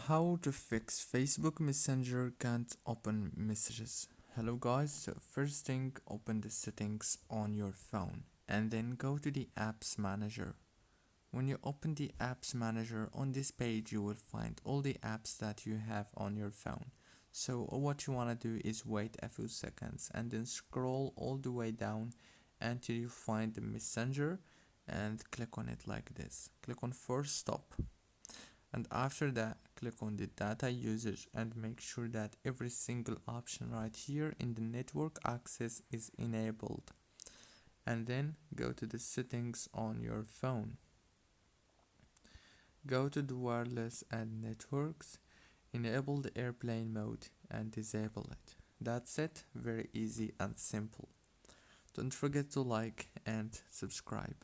How to fix Facebook Messenger can't open messages. Hello guys, so first thing, open the settings on your phone and then go to the apps manager. When you open the apps manager, on this page you will find all the apps that you have on your phone. So what you want to do is wait a few seconds and then scroll all the way down until you find the messenger and click on it like this. Click on force stop, and after that click on the data usage and make sure that every single option right here in the network access is enabled, and then go to the settings on your phone, go to the wireless and networks, enable the airplane mode and disable it. That's it, very easy and simple. Don't forget to like and subscribe.